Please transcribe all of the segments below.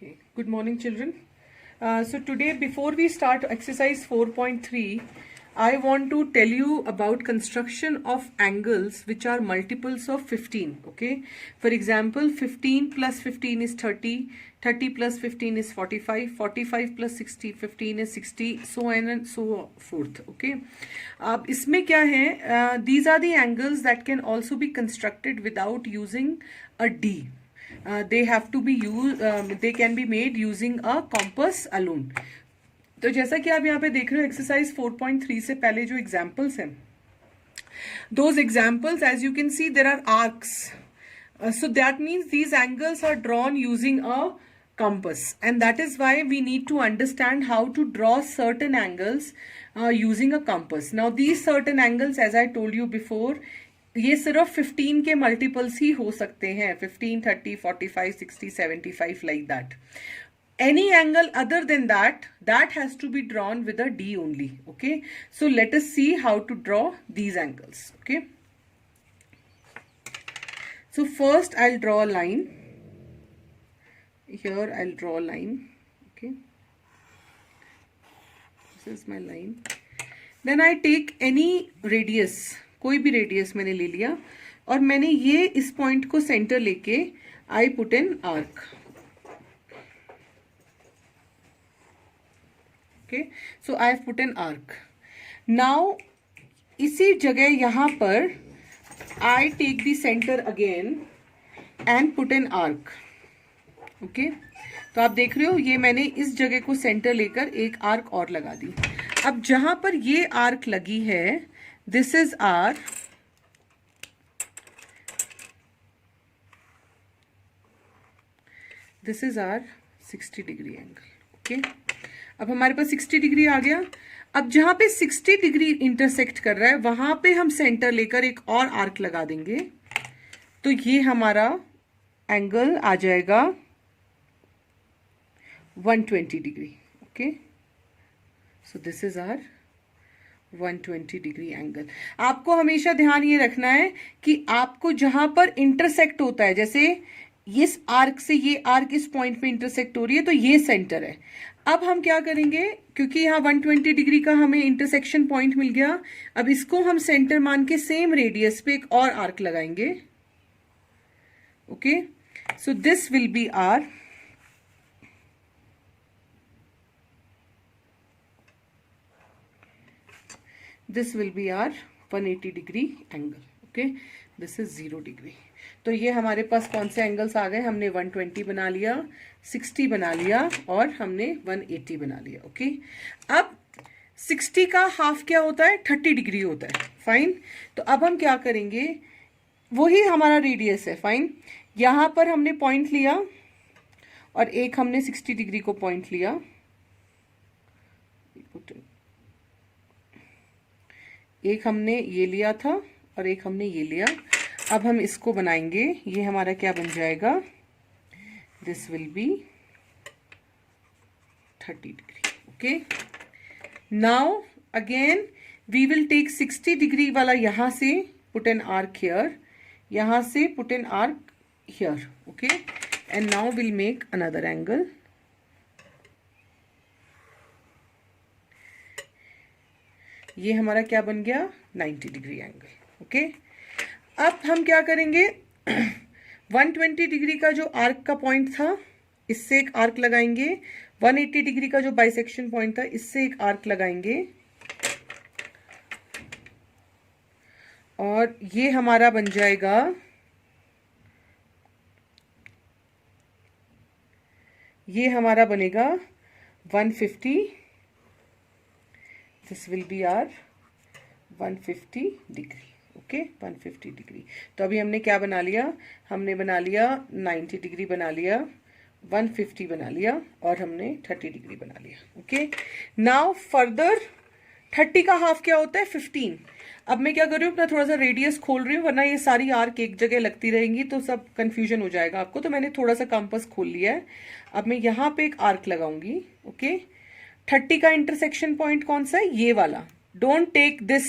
Okay, good morning, children. So today, before we start exercise 4.3, I want to tell you about construction of angles which are multiples of 15. Okay, for example, 15 plus 15 is 30, 30 plus 15 is 45, 45 plus 60, 15 is 60, so on and so forth. Okay, अब इसमें क्या है? These are the angles that can also be constructed without using a D. They have to be used, they can be made using a compass alone. तो जैसा कि आप यहाँ पे देख रहे हो एक्सरसाइज 4.3 से पहले जो एग्जाम्पल्स हैं, those examples, as you can see, there are arcs. So that means these angles are drawn using a compass, and that is why we need to understand how to draw certain angles using a compass. Now these certain angles, as I told you before, ये सिर्फ 15 के multiples ही हो सकते हैं, 15, 30, 45, 60, 75 like that. Any angle other than that has to be drawn with a D only. Okay, so let us see how to draw these angles. Okay, so first I'll draw a line. Here I'll draw a line. Okay, this is my line. Then I take any radius, कोई भी radius मैंने ले लिया और मैंने ये इस point को सेंटर लेके I put an arc. Okay, so I have put an arc. Now इसी जगह यहां पर I take the centre again and put an arc. Okay, तो आप देख रहे हो ये मैंने इस जगह को सेंटर लेकर एक आर्क और लगा दी. अब जहां पर ये आर्क लगी है, this is R, this is our 60 degree angle. Okay, अब हमारे पास 60 डिग्री आ गया. अब जहां पे 60 डिग्री इंटरसेक्ट कर रहा है वहां पे हम सेंटर लेकर एक और आर्क लगा देंगे, तो ये हमारा एंगल आ जाएगा 120 degree. Okay, so this is our 120 degree angle. आपको हमेशा ध्यान ये रखना है कि आपको जहां पर इंटरसेक्ट होता है, जैसे इस आर्क से ये आर्क इस पॉइंट पे इंटरसेक्ट हो रही है, तो ये सेंटर है. अब हम क्या करेंगे, क्योंकि यहाँ 120 डिग्री का हमें इंटरसेक्शन पॉइंट मिल गया, अब इसको हम सेंटर मान के सेम रेडियस पे एक और आर्क लगाएंगे. Okay, so this will be our this will be our 180 degree angle. Okay, this is 0 degree. तो ये हमारे पास कौन से एंगल्स आ गए? हमने 120 बना लिया, 60 बना लिया और हमने 180 बना लिया. ओके, अब 60 का हाफ क्या होता है? 30 डिग्री होता है. फाइन, तो अब हम क्या करेंगे, वही हमारा रेडियस है. फाइन, यहां पर हमने पॉइंट लिया और एक हमने 60 डिग्री को पॉइंट लिया, एक हमने ये लिया था और एक हमने ये लिया. अब हम इसको बनाएंगे, ये हमारा क्या बन जाएगा? This will be 30 degree. Okay, now again we will take 60 degree वाला यहां से पुट एन आर्क हियर, यहां से put an arc here. Okay, and now will make another angle. ये हमारा क्या बन गया? 90 डिग्री एंगल. ओके, अब हम क्या करेंगे, 120 डिग्री का जो आर्क का पॉइंट था इससे एक आर्क लगाएंगे, 180 डिग्री का जो बाइसेक्शन पॉइंट था इससे एक आर्क लगाएंगे, और ये हमारा बन जाएगा, ये हमारा बनेगा 150. This will be our 150 degree. Okay, 150 degree. तो अभी हमने क्या बना लिया? हमने बना लिया 90 डिग्री बना लिया, 150 बना लिया और हमने 30 डिग्री बना लिया. ओके, नाउ फर्दर 30 का हाफ क्या होता है? 15. अब मैं क्या कर रही हूँ, अपना थोड़ा सा रेडियस खोल रही हूँ, वरना ये सारी आर्क एक जगह लगती रहेंगी तो सब कंफ्यूजन हो जाएगा आपको. तो मैंने थोड़ा सा कंपास खोल लिया है. अब मैं यहां पे एक आर्क लगाऊंगी. ओके, 30 का इंटरसेक्शन पॉइंट कौन सा है? ये वाला. Don't take this,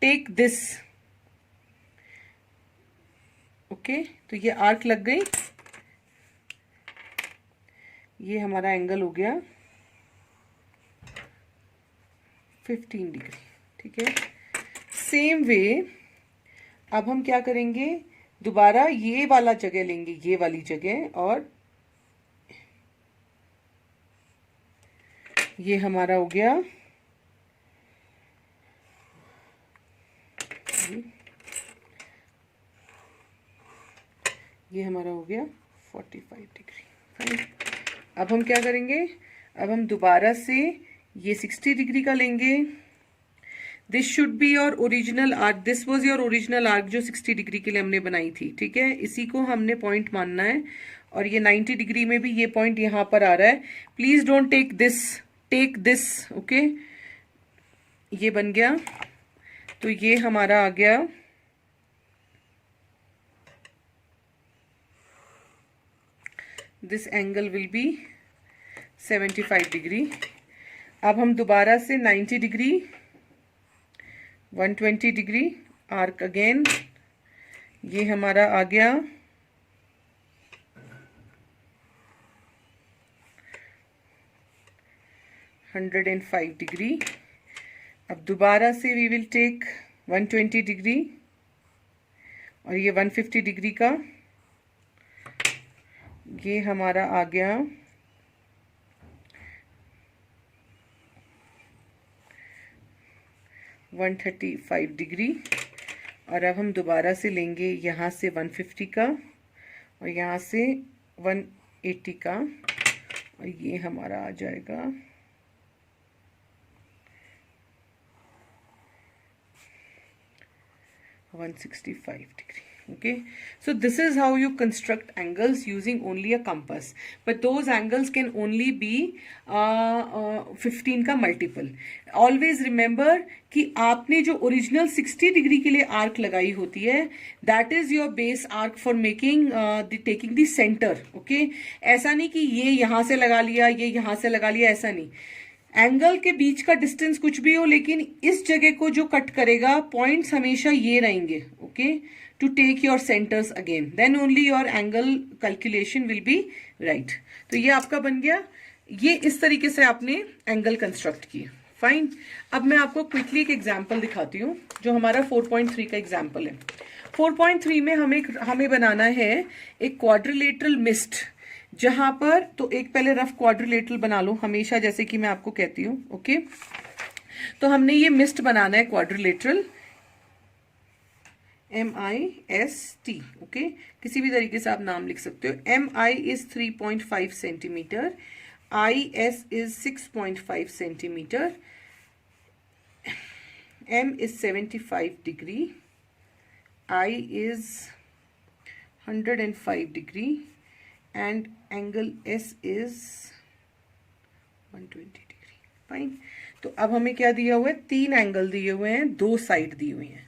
take this. Okay, तो ये आर्क लग गई. ये हमारा एंगल हो गया 15 डिग्री, ठीक है। सेम वे अब हम क्या करेंगे, दोबारा ये वाला जगह लेंगे, ये वाली जगह, और ये हमारा हो गया ये हमारा हो गया 45 डिग्री, फाइन। अब हम क्या करेंगे, अब हम दोबारा से ये 60 डिग्री का लेंगे। This should be your original arc, this was your original arc जो 60 डिग्री के लिए हमने बनाई थी, ठीक है। इसी को हमने पॉइंट मानना है, और ये 90 डिग्री में भी ये पॉइंट यहां पर आ रहा है। Please don't take this, take this, okay. ये बन गया, तो ये हमारा आ गया this angle will be 75 degree. अब हम दोबारा से 90 डिग्री, 120 डिग्री आर्क अगेन, ये हमारा आ गया 105 डिग्री। अब दोबारा से वी विल टेक 120 डिग्री, और ये 150 डिग्री का, ये हमारा आ गया 135 डिग्री। और अब हम दोबारा से लेंगे यहाँ से 150 का, और यहाँ से 180 का, और ये हमारा आ जाएगा 165 degree. Okay, so this is how you construct angles using only a compass, but those angles can only be 15 का multiple. Always remember कि आपने जो original 60 डिग्री के लिए आर्क लगाई होती है, that is your base arc for making taking the center. Okay, ऐसा नहीं कि ये यहां से लगा लिया, ये यहां से लगा लिया, ऐसा नहीं। एंगल के बीच का डिस्टेंस कुछ भी हो, लेकिन इस जगह को जो कट करेगा, पॉइंट्स हमेशा ये रहेंगे, okay, to take your centres again, then only your angle calculation will be right. तो ये आपका बन गया, ये इस तरीके से आपने एंगल कंस्ट्रक्ट किया, फाइन। अब मैं आपको क्विकली एक एग्जाम्पल दिखाती हूँ, जो हमारा 4.3 का एग्जाम्पल है। 4.3 में हमें बनाना है एक क्वाड्रिलेटरल मिस्ट, जहां पर, तो एक पहले रफ क्वाड्रिलेटरल बना लो, हमेशा जैसे कि मैं आपको कहती हूं, ओके। तो हमने ये मिस्ट बनाना है क्वाड्रिलेटरल, MIST, ओके, किसी भी तरीके से आप नाम लिख सकते हो। MI is 3.5 centimetre, IS is 6.5 centimetre, M is 75 degree, I is 105 degree, and angle S is 120 degree, fine. तो अब हमें क्या दिया हुआ है, 3 एंगल दिए हुए हैं, 2 साइड दी हुई हैं।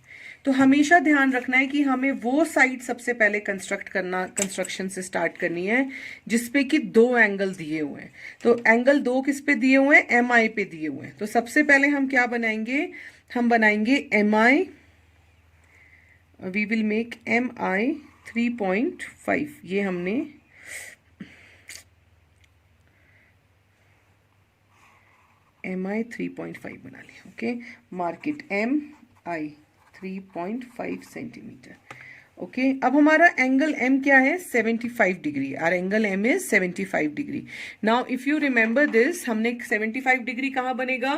तो हमेशा ध्यान रखना है कि हमें वो साइड सबसे पहले कंस्ट्रक्शन से स्टार्ट करनी है जिसपे कि 2 एंगल दिए हुए हैं। तो एंगल 2 किस पे दिए हुए हैं, MI पे दिए हुए हैं। तो सबसे पहले हम क्या बनाएंगे, हम बनाएंगे MI, we will make MI 3.5, ये हमने MI 3.5 बना लिया, okay. Mark it, MI 3.5 centimetre, okay. अब हमारा एंगल M क्या है, 75 डिग्री, और angle M is 75 degree. Now if you remember this, हमने 75 डिग्री कहाँ बनेगा,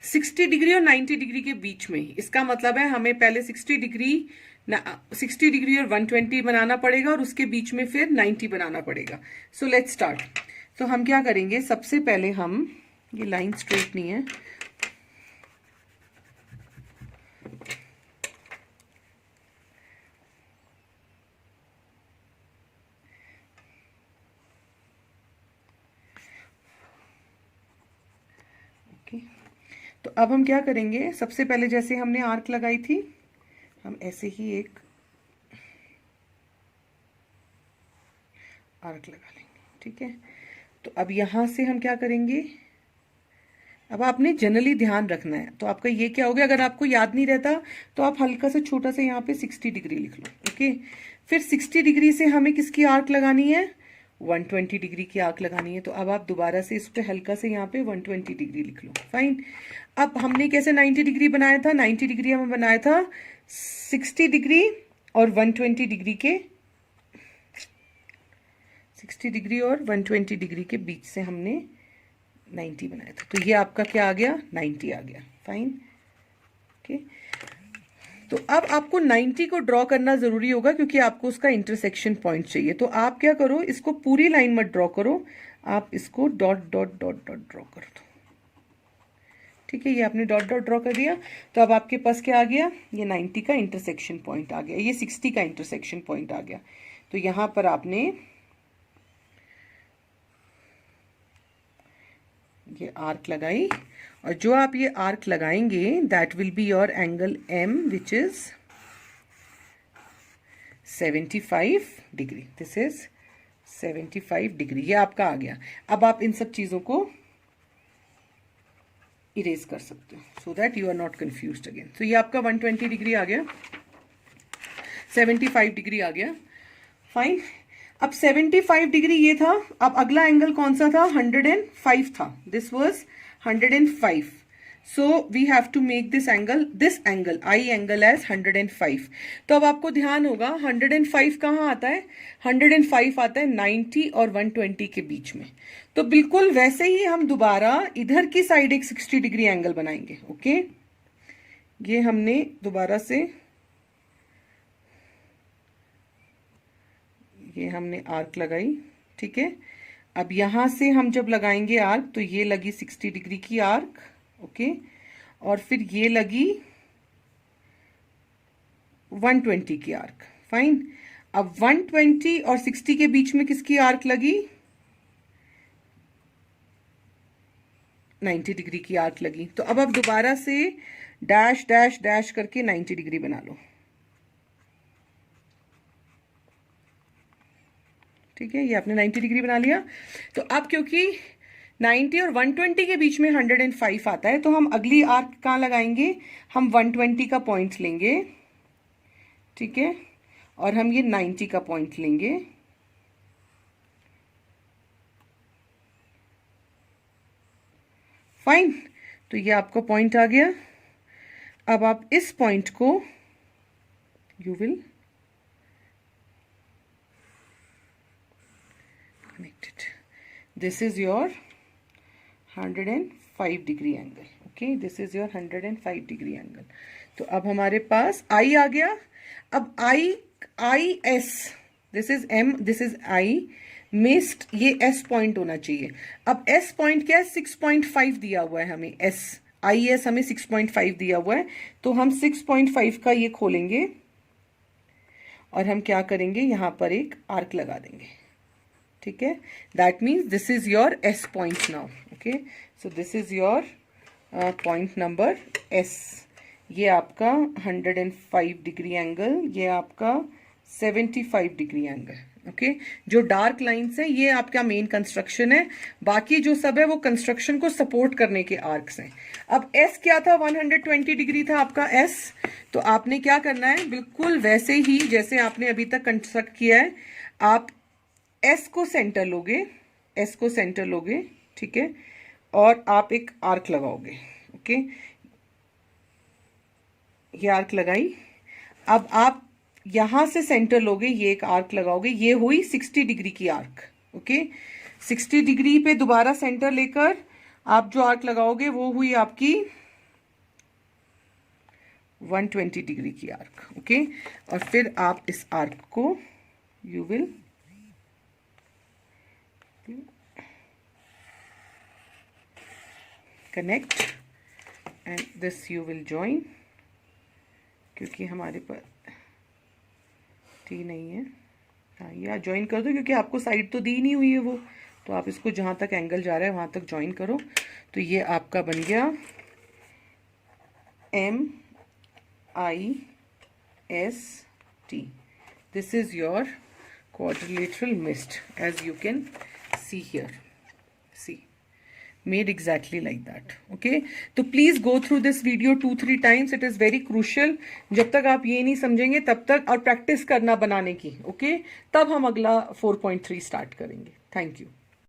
60 डिग्री और 90 डिग्री के बीच में। इसका मतलब है हमें पहले 60 डिग्री और 120 बनाना पड़ेगा, और उसके बीच में फिर 90 बनाना पड़ेगा। So let's start. तो हम क्या करेंगे, सबसे पहले हम, ये लाइन स्ट्रेट नहीं है, ओके। तो अब हम क्या करेंगे, सबसे पहले जैसे हमने आर्क लगाई थी, हम ऐसे ही एक आर्क लगा लेंगे, ठीक है। तो अब यहां से हम क्या करेंगे, अब आपने जनरली ध्यान रखना है। तो आपका ये क्या हो गया, अगर आपको याद नहीं रहता तो आप हल्का सा छोटा सा यहाँ पे 60 डिग्री लिख लो, ओके। फिर 60 डिग्री से हमें किसकी आर्क लगानी है, 120 डिग्री की आर्क लगानी है। तो अब आप दोबारा से इस पे हल्का से यहाँ पे 120 डिग्री लिख लो। फाइन। अब हमने कैसे 90 डिग्री बनाया था? 90 डिग्री हमें बनाया था 60 डिग्री और 120 डिग्री के, 60 डिग्री और 120 डिग्री के बीच से हमने 90 बनाया था। तो ये आपका क्या आ गया? 90 आ गया। फाइन। ओके। तो अब आपको 90 को ड्रॉ करना जरूरी होगा क्योंकि आपको उसका इंटरसेक्शन पॉइंट चाहिए। तो आप क्या करो, इसको पूरी लाइन मत ड्रॉ करो, आप इसको dot dot dot dot draw कर दो। ठीक है, ये आपने डॉट डॉट ड्रॉ कर दिया। तो अब आपके पास क्या आ गया? ये 90 का इंटरसेक्शन पॉइंट आ गया, ये 60 का इंटरसेक्शन पॉइंट आ गया। तो यहां पर आपने ये आर्क लगाई, और जो आप ये आर्क लगाएंगे that will be your angle M which is 75 degree. This is 75 degree. ये आपका आ गया। अब आप इन सब चीजों को इरेज कर सकते हो so that you are not confused again. तो ये आपका 120 डिग्री आ गया, 75 डिग्री आ गया। फाइन। अब 75 डिग्री ये था। अब अगला एंगल कौन सा था? 105 था। This was 105। So we have to make this angle I angle as 105। तो अब आपको ध्यान होगा 105 कहाँ आता है? 105 आता है 90 और 120 के बीच में। तो बिल्कुल वैसे ही हम दोबारा इधर की साइड एक 60 डिग्री एंगल बनाएंगे। ओके, ये हमने दोबारा से ये हमने आर्क लगाई। ठीक है, अब यहां से हम जब लगाएंगे आर्क तो ये लगी 60 डिग्री की आर्क। ओके, और फिर ये लगी 120 की आर्क। फाइन। अब 120 और 60 के बीच में किसकी आर्क लगी? 90 डिग्री की आर्क लगी। तो अब आप दोबारा से डैश डैश डैश करके 90 डिग्री बना लो। ठीक है, ये आपने 90 डिग्री बना लिया। तो अब क्योंकि 90 और 120 के बीच में 105 आता है तो हम अगली आर्क कहाँ लगाएंगे? हम 120 का पॉइंट लेंगे। ठीक है, और हम ये 90 का पॉइंट लेंगे। फाइन। तो ये आपका पॉइंट आ गया। अब आप इस पॉइंट को you will connected. This is your 105 degree angle. Okay, this is your 105 degree angle. तो अब हमारे पास I आ गया। अब I S, this is M, this is I, missed, ये S पॉइंट होना चाहिए। अब S पॉइंट क्या है? 6.5 दिया हुआ है हमें। IS हमें 6.5 दिया हुआ है। तो हम 6.5 का ये खोलेंगे और हम क्या करेंगे? यहां पर एक आर्क लगा देंगे। ठीक है, that means this is your S point now. Okay, so this is your point number S। ये आपका 105 डिग्री एंगल, ये आपका 75 डिग्री एंगल। ओके, जो डार्क लाइन्स है ये आपका मेन कंस्ट्रक्शन है, बाकी जो सब है वो कंस्ट्रक्शन को सपोर्ट करने के आर्क्स हैं। अब S क्या था? 120 डिग्री था आपका S। तो आपने क्या करना है? बिल्कुल वैसे ही जैसे आपने अभी तक कंस्ट्रक्ट किया है, आप S को सेंटर लोगे, S को सेंटर लोगे। ठीक है, और आप एक आर्क लगाओगे। ओके, ये आर्क लगाई। अब आप यहां से सेंटर लोगे, ये एक आर्क लगाओगे। ये हुई 60 डिग्री की आर्क। ओके, 60 डिग्री पे दोबारा सेंटर लेकर आप जो आर्क लगाओगे वो हुई आपकी 120 डिग्री की आर्क। ओके, और फिर आप इस आर्क को you will connect and this you will join, क्योंकि हमारे पास टी नहीं है। हाँ, ये ज्वाइन कर दो क्योंकि आपको साइड तो दी नहीं हुई है वो, तो आप इसको जहाँ तक एंगल जा रहा है वहाँ तक ज्वाइन करो। तो ये आपका बन गया MIST। This is your quadrilateral mist as you can see here. See, made exactly like that. Okay, तो please go through this video 2-3 times. It is very crucial. जब तक आप ये नहीं समझेंगे तब तक, और प्रैक्टिस करना बनाने की, okay, तब हम अगला 4.3 स्टार्ट करेंगे. Thank you.